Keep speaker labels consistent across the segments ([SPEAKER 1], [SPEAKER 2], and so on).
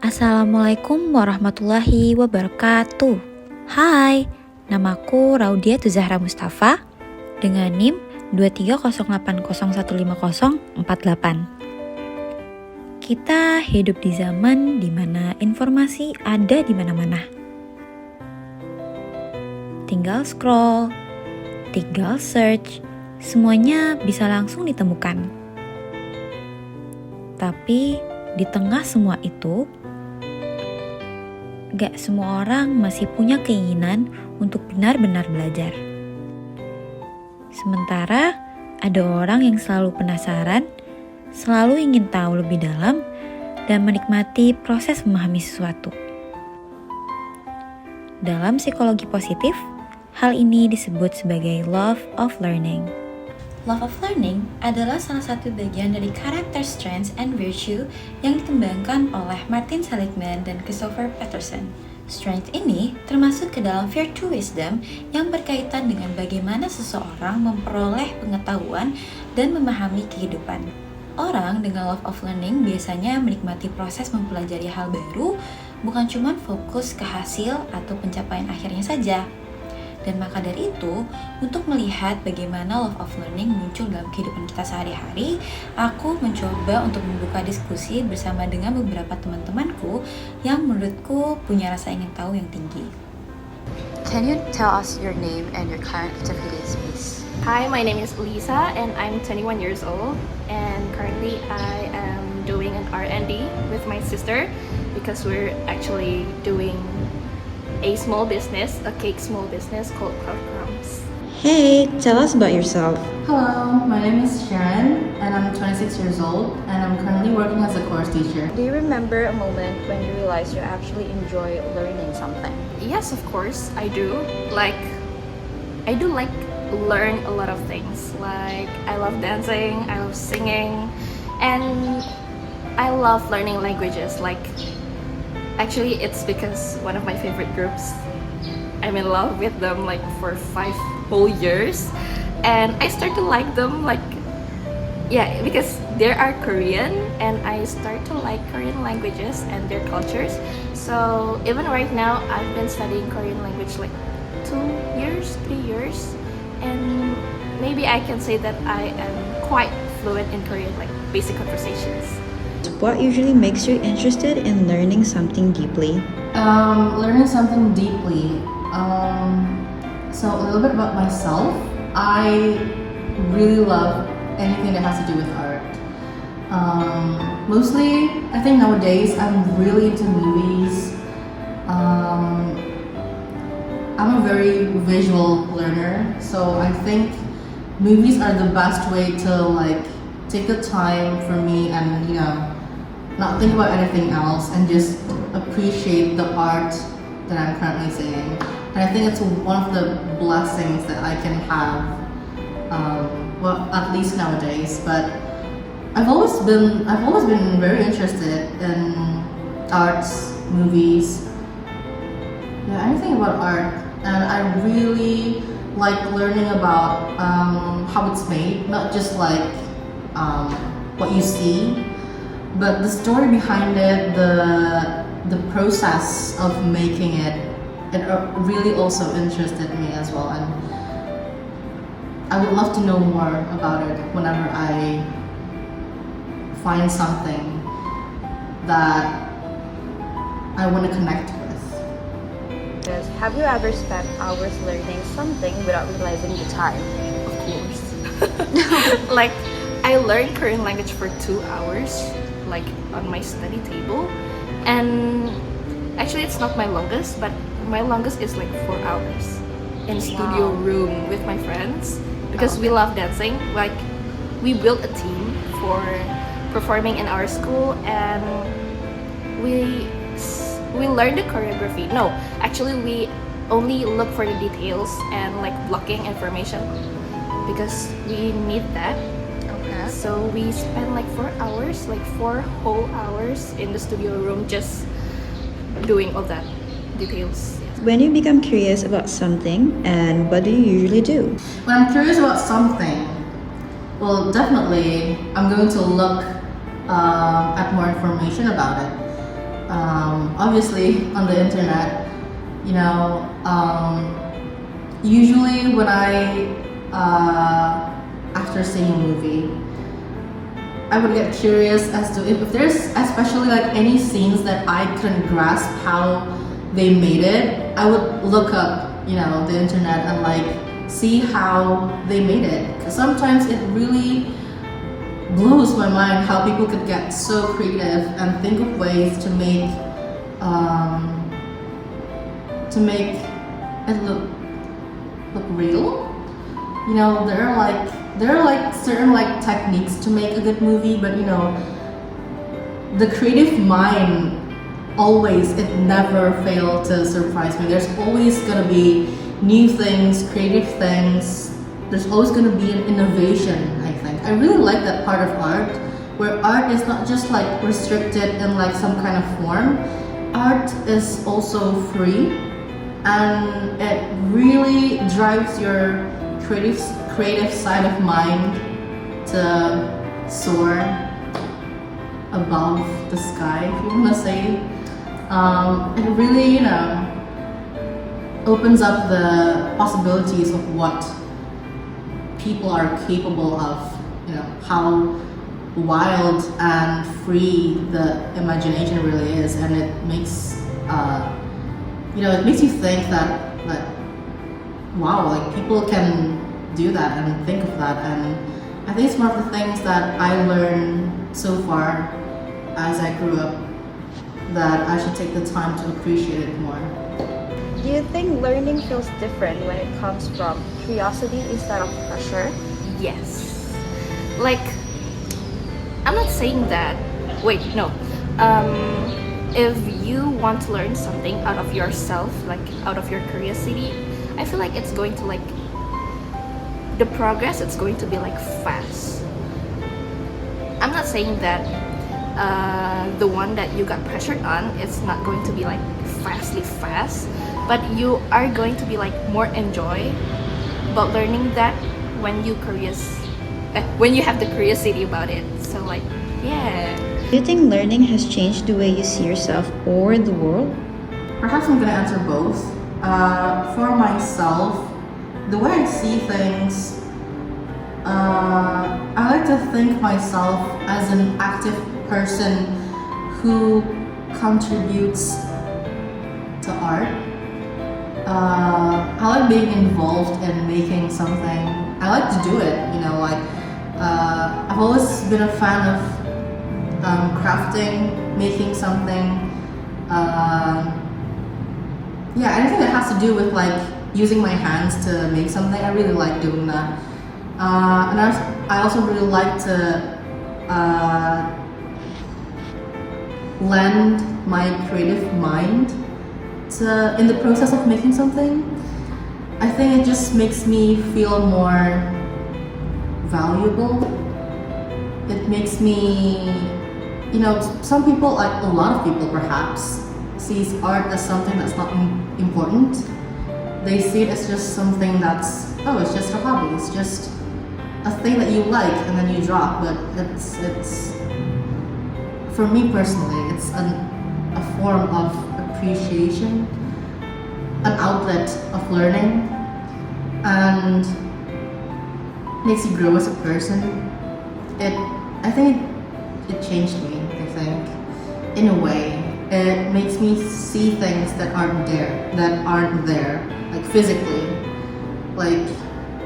[SPEAKER 1] Assalamualaikum warahmatullahi wabarakatuh. Hai, namaku Raudya Tuzzahra Mustafa dengan NIM 230805048. Kita hidup di zaman di mana informasi ada di mana-mana. Tinggal scroll, tinggal search, semuanya bisa langsung ditemukan. Tapi di tengah semua itu, gak semua orang masih punya keinginan untuk benar-benar belajar. Sementara ada orang yang selalu penasaran, selalu ingin tahu lebih dalam, dan menikmati proses memahami sesuatu. Dalam psikologi positif, hal ini disebut sebagai love of learning. Love of learning adalah salah satu bagian dari karakter strengths and virtue yang dikembangkan oleh Martin Seligman dan Christopher Peterson. Strength ini termasuk ke dalam virtue wisdom yang berkaitan dengan bagaimana seseorang memperoleh pengetahuan dan memahami kehidupan. Orang dengan love of learning biasanya menikmati proses mempelajari hal baru, bukan cuma fokus ke hasil atau pencapaian akhirnya saja. Dan maka dari itu, untuk melihat bagaimana love of learning muncul dalam kehidupan kita sehari-hari, aku mencoba untuk membuka diskusi bersama dengan beberapa teman-temanku yang menurutku punya rasa ingin tahu yang tinggi.
[SPEAKER 2] Can you tell us your name and your current activities, please?
[SPEAKER 3] Hi, my name is Lisa and I'm 21 years old, and currently I am doing an R&D with my sister because we're actually doing a small business, a cake small business called Cloud Crumbs.
[SPEAKER 1] Hey, tell us about yourself.
[SPEAKER 4] Hello, my name is Sharon and I'm 26 years old and I'm currently working as a course teacher.
[SPEAKER 2] Do you remember a moment when you realized you actually enjoy learning something?
[SPEAKER 3] Yes, of course, I do. I do learn a lot of things. Like, I love dancing, I love singing, and I love learning languages. Actually, it's because one of my favorite groups, I'm in love with them for 5 whole years, and I start to like them because they are Korean, and I start to like Korean languages and their cultures. So even right now, I've been studying Korean language 2 years, 3 years, and maybe I can say that I am quite fluent in Korean, basic conversations.
[SPEAKER 1] What usually makes you interested in learning something deeply?
[SPEAKER 4] Learning something deeply. So a little bit about myself. I really love anything that has to do with art. Mostly, I think nowadays I'm really into movies. I'm a very visual learner, so I think movies are the best way to take the time for me and not think about anything else and just appreciate the art that I'm currently seeing. And I think it's one of the blessings that I can have, at least nowadays. But I've always been very interested in arts, movies, anything about art. And I really like learning about how it's made, not just what you see, but the story behind it, the process of making it really also interested me as well, and I would love to know more about it whenever I find something that I want to connect with.
[SPEAKER 2] Have you ever spent hours learning something without realizing the time?
[SPEAKER 3] Of course. I learned Korean language for 2 hours, on my study table, and actually it's not my longest, but my longest is 4 hours in studio room with my friends because we love dancing. We built a team for performing in our school, and we learned the choreography. No, actually we only look for the details and blocking information because we need that. So we spent 4 hours, 4 whole hours in the studio room just doing all that details.
[SPEAKER 1] When you become curious about something, and what do you usually do?
[SPEAKER 4] When I'm curious about something, well, definitely I'm going to look at more information about it. obviously on the internet. You know, usually when after seeing a movie, I would get curious as to if there's especially like any scenes that I couldn't grasp how they made it. I would look up, you know, the internet and like see how they made it. Because sometimes it really blows my mind how people could get so creative and think of ways to make it look real. You know, there are like certain like techniques to make a good movie, but you know, the creative mind always, it never failed to surprise me. There's always gonna be new things, creative things. There's always gonna be an innovation, I think. I really like that part of art, where art is not just like restricted in like some kind of form. Art is also free, and it really drives your creative side of mind to soar above the sky, if you want to say. It really, you know, opens up the possibilities of what people are capable of, you know, how wild and free the imagination really is, and it makes you know, it makes you think that wow, like people can do that and think of that. And I think it's one of the things that I learned so far as I grew up, that I should take the time to appreciate it more.
[SPEAKER 2] Do you think learning feels different when it comes from curiosity instead of pressure?
[SPEAKER 3] Yes. Like, I'm not saying that. Wait, no. If you want to learn something out of yourself, like out of your curiosity, I feel like it's going to like, the progress, it's going to be like fast. I'm not saying that the one that you got pressured on, it's not going to be like fast, but you are going to be like more enjoy about learning that when you have the curiosity about it. So like, yeah.
[SPEAKER 1] Do you think learning has changed the way you see yourself or the world?
[SPEAKER 4] Perhaps I'm gonna answer both. For myself, the way I see things, I like to think myself as an active person who contributes to art. I like being involved in making something. I like to do it, you know, like I've always been a fan of crafting, making something. Yeah, anything that has to do with like using my hands to make something, I really like doing that. And I also really like to lend my creative mind in the process of making something. I think it just makes me feel more valuable. It makes me, you know, some people, like a lot of people perhaps, sees art as something that's not important. They see it as just something that's, oh, it's just a hobby, it's just a thing that you like and then you drop. But it's for me personally, it's a form of appreciation, an outlet of learning, and makes you grow as a person. I think it changed me, I think, in a way. It makes me see things that aren't there, like physically. Like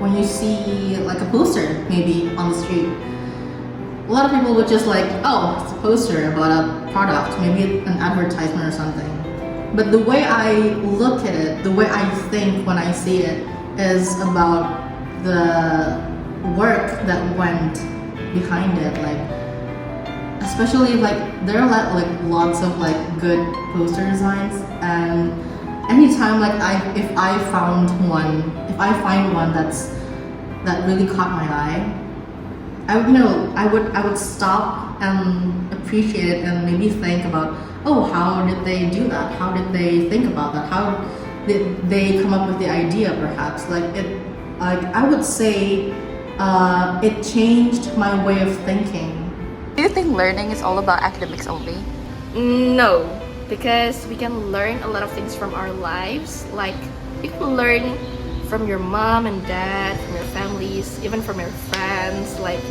[SPEAKER 4] when you see like a poster maybe on the street, a lot of people would just like, oh, it's a poster about a product, maybe an advertisement or something. But the way I look at it, the way I think when I see it, is about the work that went behind it. Like, especially like there are like lots of like good poster designs, and anytime like if I find one that really caught my eye, I would stop and appreciate it and maybe think about, oh, how did they do that? How did they think about that? How did they come up with the idea? Perhaps I would say it changed my way of thinking.
[SPEAKER 2] Do you think learning is all about academics only?
[SPEAKER 3] No, because we can learn a lot of things from our lives. Like you can learn from your mom and dad, from your families, even from your friends. Like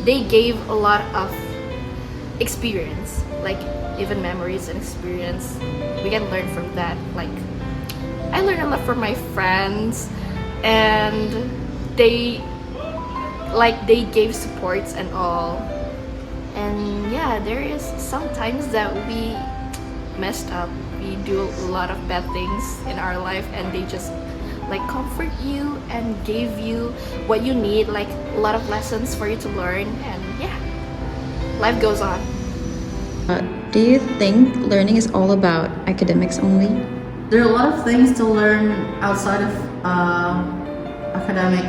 [SPEAKER 3] they gave a lot of experience, like even memories and experience. We can learn from that. Like I learned a lot from my friends, and they gave supports and all. And yeah, there is sometimes that we messed up, we do a lot of bad things in our life, and they just like comfort you and gave you what you need, like a lot of lessons for you to learn. And yeah, life goes on.
[SPEAKER 1] Do you think learning is all about academics only?
[SPEAKER 4] There are a lot of things to learn outside of academic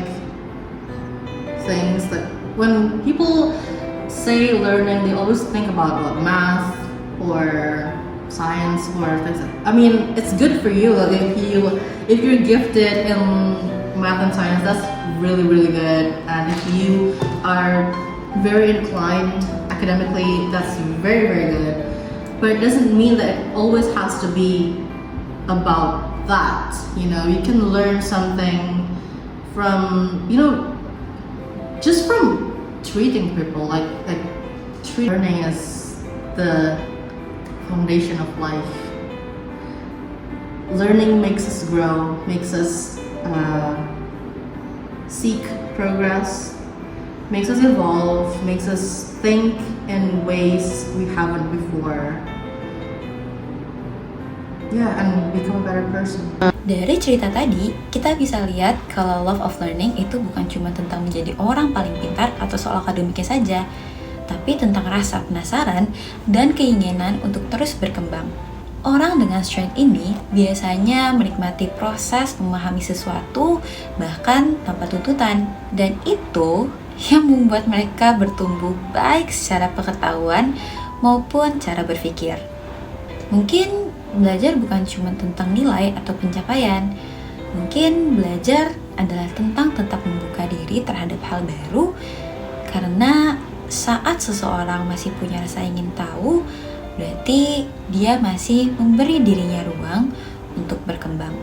[SPEAKER 4] things. That when people say learning, they always think about what, math or science or things. I mean, it's good for you. Like if you're gifted in math and science, that's really good. And if you are very inclined academically, that's very good. But it doesn't mean that it always has to be about that. You know, you can learn something from, you know, just from treating people. Like learning is the foundation of life. Learning makes us grow, makes us seek progress, makes us evolve, makes us think in ways we haven't before. Yeah, and become a better person.
[SPEAKER 1] Dari cerita tadi, kita bisa lihat kalau love of learning itu bukan cuma tentang menjadi orang paling pintar atau soal akademiknya saja, tapi tentang rasa penasaran dan keinginan untuk terus berkembang. Orang dengan strength ini biasanya menikmati proses memahami sesuatu bahkan tanpa tuntutan, dan itu yang membuat mereka bertumbuh baik secara pengetahuan maupun cara berpikir. Mungkin belajar bukan cuma tentang nilai atau pencapaian. Mungkin belajar adalah tentang tetap membuka diri terhadap hal baru, karena saat seseorang masih punya rasa ingin tahu, berarti dia masih memberi dirinya ruang untuk berkembang.